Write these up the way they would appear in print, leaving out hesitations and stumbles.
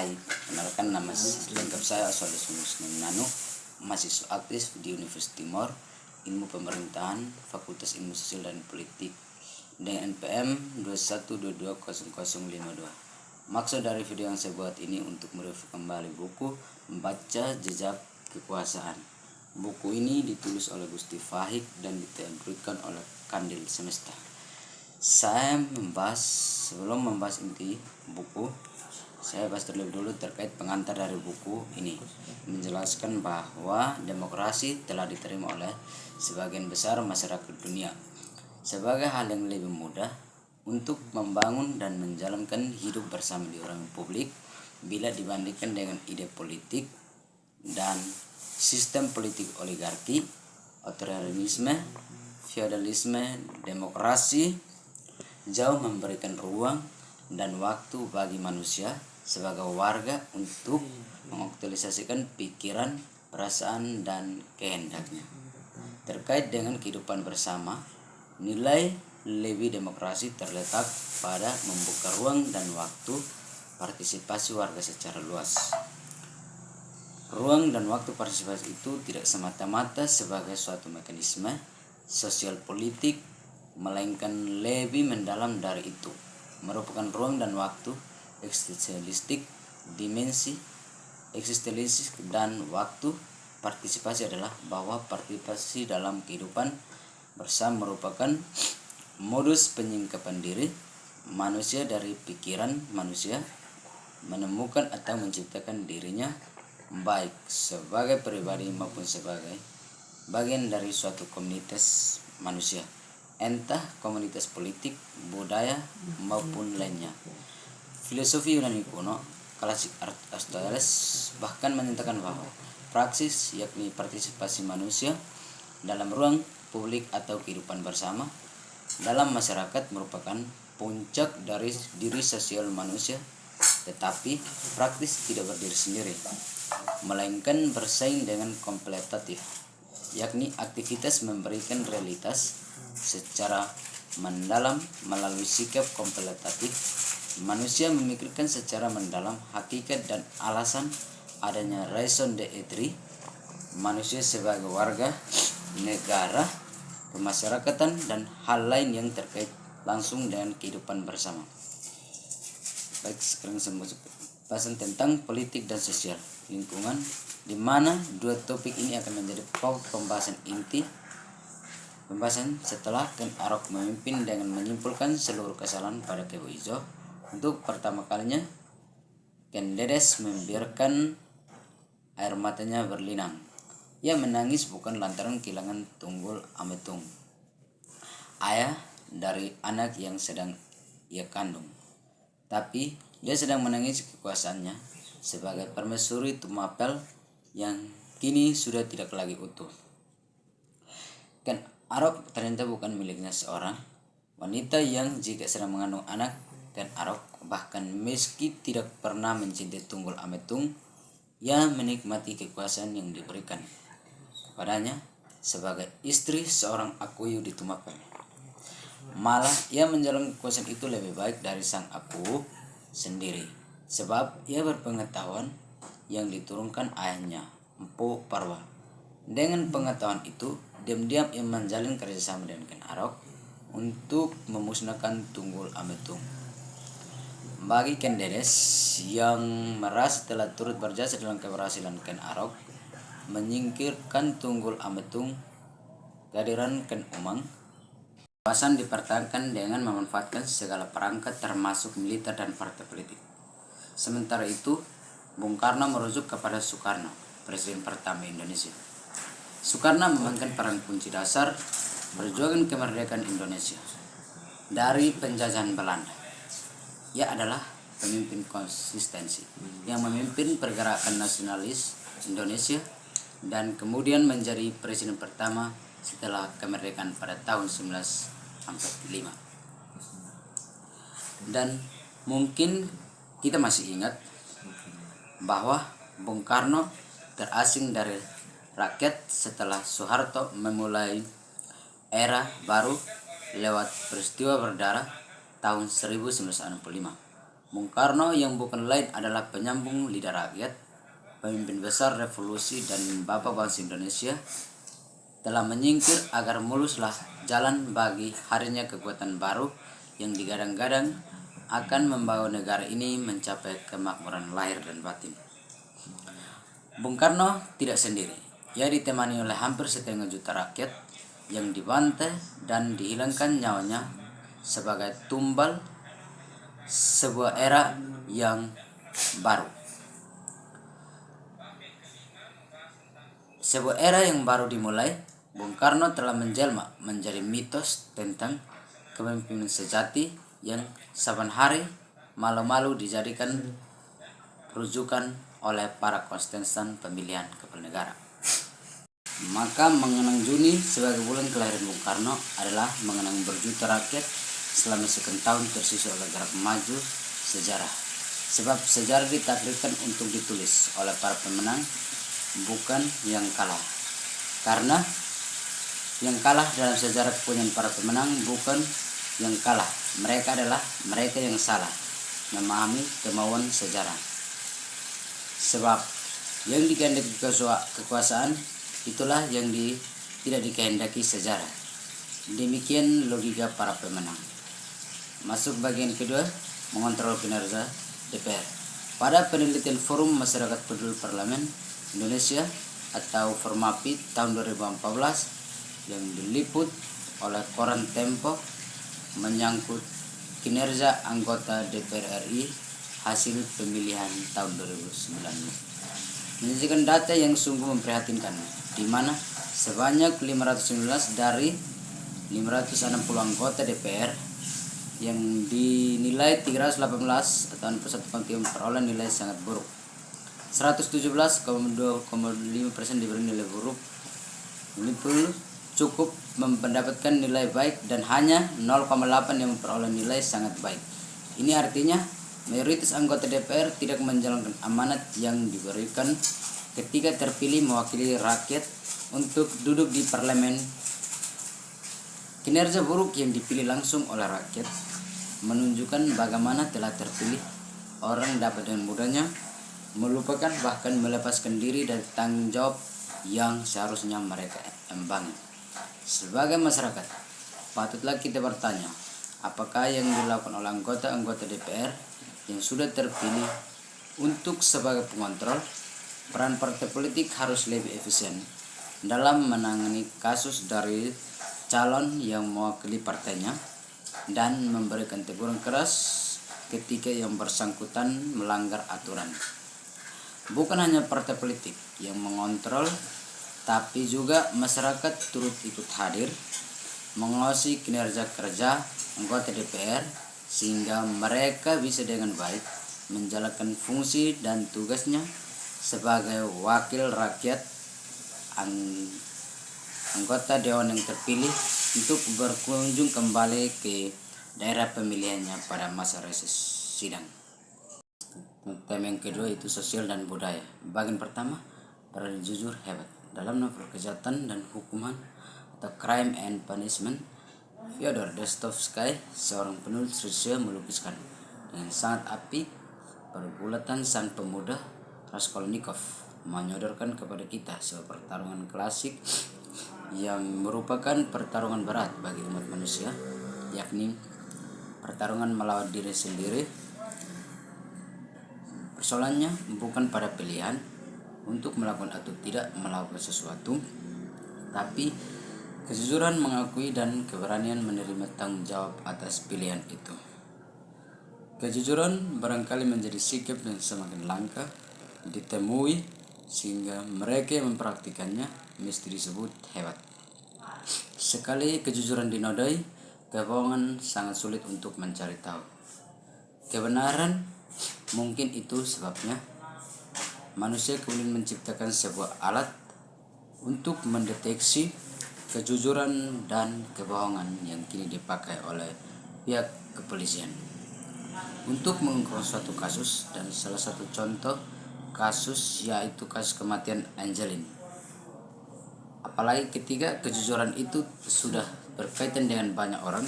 Hai, kenalkan nama lengkap saya Aswalus Nanu, mahasiswa aktif di Universitas Timor, Ilmu Pemerintahan, Fakultas Ilmu Sosial dan Politik, dengan NPM 21220052. Maksud dari video yang saya buat ini untuk mereview kembali buku Membaca Jejak Kekuasaan. Buku ini ditulis oleh Gusti Fahik dan diterbitkan oleh Kandil Semesta. Sebelum membahas inti buku, saya bahas terlebih dulu terkait pengantar dari buku ini, menjelaskan bahwa demokrasi telah diterima oleh sebagian besar masyarakat dunia sebagai hal yang lebih mudah untuk membangun dan menjalankan hidup bersama di ruang publik bila dibandingkan dengan ide politik dan sistem politik oligarki, otoritarianisme, feodalisme. Demokrasi jauh memberikan ruang dan waktu bagi manusia sebagai warga untuk mengaktualisasikan pikiran, perasaan, dan kehendaknya terkait dengan kehidupan bersama. Nilai lebih demokrasi terletak pada membuka ruang dan waktu partisipasi warga secara luas. Ruang dan waktu partisipasi itu tidak semata-mata sebagai suatu mekanisme sosial politik, melainkan lebih mendalam dari itu, merupakan ruang dan waktu eksistensialistik. Dimensi eksistensialistik dan waktu partisipasi adalah bahwa partisipasi dalam kehidupan bersama merupakan modus penyingkapan diri manusia dari pikiran manusia menemukan atau menciptakan dirinya baik sebagai pribadi maupun sebagai bagian dari suatu komunitas manusia, entah komunitas politik, budaya, maupun lainnya. Filosofi Yunani kuno, klasik Aristoteles, bahkan menyatakan bahwa praksis, yakni partisipasi manusia dalam ruang publik atau kehidupan bersama dalam masyarakat, merupakan puncak dari diri sosial manusia. Tetapi praktis tidak berdiri sendiri, melainkan bersaing dengan kompletatif, yakni aktivitas memberikan realitas secara mendalam. Melalui sikap kompletatif, manusia memikirkan secara mendalam hakikat dan alasan adanya raison d'être manusia sebagai warga negara, kemasyarakatan, dan hal lain yang terkait langsung dengan kehidupan bersama. Baik, sekarang saya masuk bahasan tentang politik dan sosial lingkungan, di mana dua topik ini akan menjadi pokok pembahasan inti pembahasan setelah Ken Arok memimpin dengan menyimpulkan seluruh kesalahan pada Kebo Ijo. Untuk pertama kalinya, Ken Dedes membiarkan air matanya berlinang. Ia menangis bukan lantaran kehilangan Tunggul Ametung, ayah dari anak yang sedang ia kandung, tapi dia sedang menangis kekuasaannya sebagai permaisuri Tumapel yang kini sudah tidak lagi utuh. Ken Arok ternyata bukan miliknya seorang wanita yang jika sedang mengandung anak. Ken Arok bahkan meski tidak pernah mencintai Tunggul Ametung, ia menikmati kekuasaan yang diberikan kepadanya sebagai istri seorang Akuyu di Tumapel. Malah ia menjalankan kekuasaan itu lebih baik dari sang Aku sendiri, sebab ia berpengetahuan yang diturunkan ayahnya, Empu Parwa. Dengan pengetahuan itu, diam-diam ia menjalin kerjasama dengan Ken Arok untuk memusnahkan Tunggul Ametung. Bagi Ken Dedes yang merasa telah turut berjasa dalam keberhasilan Ken Arok menyingkirkan Tunggul Ametung, kehadiran Ken Umang kekuasaan dipertahankan dengan memanfaatkan segala perangkat termasuk militer dan partai politik. Sementara itu, Bung Karno merujuk kepada Soekarno, presiden pertama Indonesia. Soekarno memainkan peran kunci dasar perjuangan kemerdekaan Indonesia dari penjajahan Belanda. Ia adalah pemimpin konsistensi yang memimpin pergerakan nasionalis Indonesia dan kemudian menjadi presiden pertama setelah kemerdekaan pada tahun 1945. Dan mungkin kita masih ingat bahwa Bung Karno terasing dari rakyat setelah Soeharto memulai era baru lewat peristiwa berdarah tahun 1965. Bung Karno yang bukan lain adalah penyambung lidah rakyat, pemimpin besar revolusi dan Bapak bangsa Indonesia, telah menyingkir agar muluslah jalan bagi harinya kekuatan baru yang digadang-gadang akan membawa negara ini mencapai kemakmuran lahir dan batin. Bung Karno tidak sendiri. Ia ditemani oleh hampir setengah juta rakyat yang dibantai dan dihilangkan nyawanya sebagai tumbal sebuah era yang baru. Sebuah era yang baru dimulai. Bung Karno telah menjelma menjadi mitos tentang kepemimpinan sejati yang saban hari malu-malu dijadikan rujukan oleh para kontestan pemilihan kepala negara. Maka mengenang Juni sebagai bulan kelahiran Bung Karno adalah mengenang berjuta rakyat selama sekian tahun tersisa oleh gerak maju sejarah. Sebab sejarah ditakdirkan untuk ditulis oleh para pemenang, bukan yang kalah. Karena yang kalah dalam sejarah kepunyaan para pemenang bukan yang kalah. Mereka adalah mereka yang salah memahami kemauan sejarah. Sebab yang dikehendaki kekuasaan itulah yang tidak dikehendaki sejarah. Demikian logika para pemenang. Masuk bagian kedua, mengontrol kinerja DPR. Pada penelitian Forum Masyarakat Peduli Parlemen Indonesia atau Formapi tahun 2014 yang diliput oleh koran Tempo menyangkut kinerja anggota DPR RI hasil pemilihan tahun 2019, menunjukkan data yang sungguh memprihatinkan, di mana sebanyak 519 dari 560 anggota DPR yang dinilai 318 atau 61,3% memperoleh nilai sangat buruk. 117,2,5% diberi nilai buruk. Ini pun cukup mendapatkan nilai baik dan hanya 0,8 yang memperoleh nilai sangat baik. Ini artinya mayoritas anggota DPR tidak menjalankan amanat yang diberikan ketika terpilih mewakili rakyat untuk duduk di parlemen. Kinerja buruk yang dipilih langsung oleh rakyat menunjukkan bagaimana telah terpilih orang dapat dengan mudahnya melupakan bahkan melepaskan diri dari tanggung jawab yang seharusnya mereka embangi. Sebagai masyarakat, patutlah kita bertanya, apakah yang dilakukan oleh anggota-anggota DPR yang sudah terpilih untuk sebagai pengontrol? Peran partai politik harus lebih efisien dalam menangani kasus dari calon yang mewakili partainya dan memberikan teguran keras ketika yang bersangkutan melanggar aturan. Bukan hanya partai politik yang mengontrol, tapi juga masyarakat turut ikut hadir mengawasi kinerja kerja anggota DPR sehingga mereka bisa dengan baik menjalankan fungsi dan tugasnya sebagai wakil rakyat. Anggota dewan yang terpilih untuk berkunjung kembali ke daerah pemilihannya pada masa reses sidang. Tema yang kedua itu sosial dan budaya. Bagian pertama, peradilan jujur hebat. Dalam novel Kejahatan dan Hukuman atau Crime and Punishment, Fyodor Dostoevsky, seorang penulis Rusia, melukiskan dengan sangat apik pergulatan sang pemuda Raskolnikov, menyodorkan kepada kita sebuah pertarungan klasik yang merupakan pertarungan berat bagi umat manusia, yakni pertarungan melawan diri sendiri. Persoalannya bukan pada pilihan untuk melakukan atau tidak melakukan sesuatu, tapi kejujuran mengakui dan keberanian menerima tanggung jawab atas pilihan itu. Kejujuran barangkali menjadi sikap yang semakin langka ditemui sehingga mereka yang mempraktikannya mesti disebut hebat. Sekali kejujuran dinodai, kebohongan sangat sulit untuk mencari tahu. Kebenaran mungkin itu sebabnya manusia kemudian menciptakan sebuah alat untuk mendeteksi kejujuran dan kebohongan yang kini dipakai oleh pihak kepolisian untuk mengungkap suatu kasus, dan salah satu contoh kasus yaitu kasus kematian Angelin. Apalagi ketika kejujuran itu sudah berkaitan dengan banyak orang,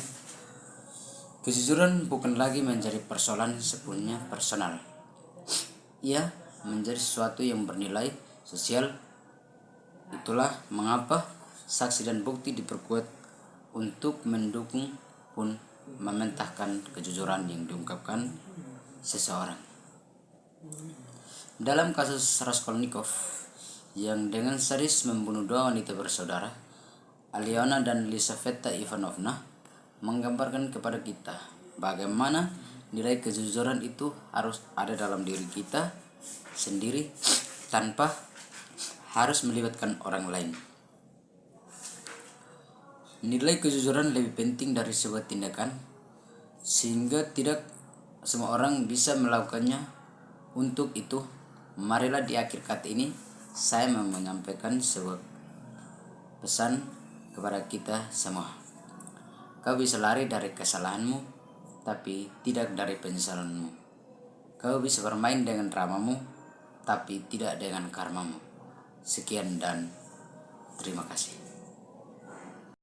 Kejujuran bukan lagi menjadi persoalan sepenuhnya personal. Ia menjadi sesuatu yang bernilai sosial. Itulah mengapa saksi dan bukti diperkuat untuk mendukung pun mementahkan kejujuran yang diungkapkan seseorang. Dalam kasus Raskolnikov yang dengan sadis membunuh dua wanita bersaudara, Aliona dan Lisaveta Ivanovna, menggambarkan kepada kita bagaimana nilai kejujuran itu harus ada dalam diri kita sendiri tanpa harus melibatkan orang lain. Nilai kejujuran lebih penting dari sebuah tindakan, sehingga tidak semua orang bisa melakukannya. Untuk itu, marilah di akhir kata ini saya mau menyampaikan sebuah pesan kepada kita semua. Kau bisa lari dari kesalahanmu, tapi tidak dari penyesalanmu. Kau bisa bermain dengan dramamu, tapi tidak dengan karmamu. Sekian dan terima kasih.